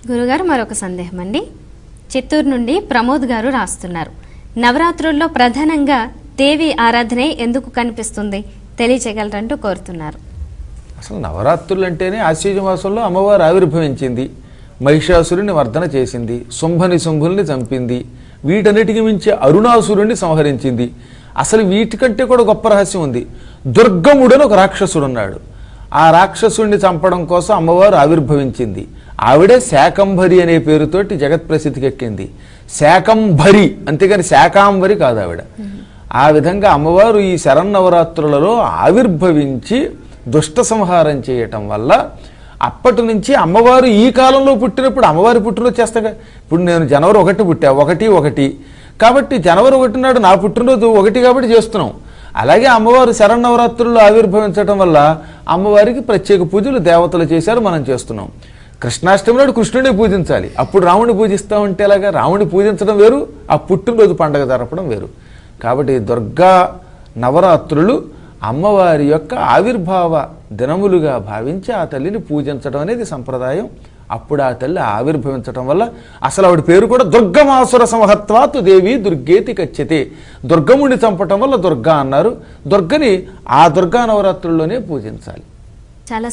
గురుగారు మరొక సందేహం అండి. చిత్తూరు నుండి ప్రమోద్ గారు రాస్తున్నారు. నవరాత్రుల్లో ప్రధానంగా దేవి ఆరాధనే ఎందుకు కనిపిస్తుంది తెలియచేయగలరంటూ కోరుతున్నారు. అసలు నవరాత్రులు అంటేనే ఆశ్వయుజ మాసంలో అమ్మవారు ఆవిర్భవించింది, మహిషాసురుని మర్దన చేసింది, శుంభుల్ని చంపింది, వీటన్నిటికి మించి అరుణాసురుణ్ణి సంహరించింది. అసలు వీటికంటే కూడా గొప్ప రహస్యం ఉంది. దుర్గముడని ఒక రాక్షసుడు ఉన్నాడు. ఆ రాక్షసుడిని చంపడం కోసం అమ్మవారు ఆవిర్భవించింది. ఆవిడే శాకంభరి అనే పేరుతోటి జగత్ ప్రసిద్ధికి ఎక్కింది. శాకంభరి, అంతేగాని శాకాంబరి కాదు ఆవిడ. ఆ విధంగా అమ్మవారు ఈ శరన్నవరాత్రులలో ఆవిర్భవించి దుష్ట సంహారం చేయటం వల్ల అప్పటి నుంచి అమ్మవారు ఈ కాలంలో పుట్టినప్పుడు అమ్మవారి పుట్టినరోజు చేస్తాగా. ఇప్పుడు నేను జనవరి 1 పుట్టా, 1 కాబట్టి జనవరి 1 నాడు నా పుట్టినరోజు 1 కాబట్టి చేస్తున్నాం. అలాగే అమ్మవారు శరన్నవరాత్రుల్లో ఆవిర్భవించడం వల్ల అమ్మవారికి ప్రత్యేక పూజలు దేవతలు చేశారు, మనం చేస్తున్నాం. కృష్ణాష్టమి నాడు కృష్ణుడిని పూజించాలి, అప్పుడు రాముడిని పూజిస్తామంటే ఎలాగా? రాముడిని పూజించడం వేరు, ఆ పుట్టినరోజు పండగ జరపడం వేరు. కాబట్టి దుర్గా నవరాత్రులు అమ్మవారి యొక్క ఆవిర్భావ దినములుగా భావించి ఆ తల్లిని పూజించడం అనేది సంప్రదాయం. అప్పుడు ఆ తల్లి ఆవిర్భవించడం వల్ల అసలు ఆవిడ పేరు కూడా దుర్గమాసుర సంహత్వాతు దేవి దుర్గేతి కచ్యతే. దుర్గముడిని చంపటం వల్ల దుర్గా అన్నారు. దుర్గని ఆ దుర్గా నవరాత్రుల్లోనే పూజించాలి. చాలా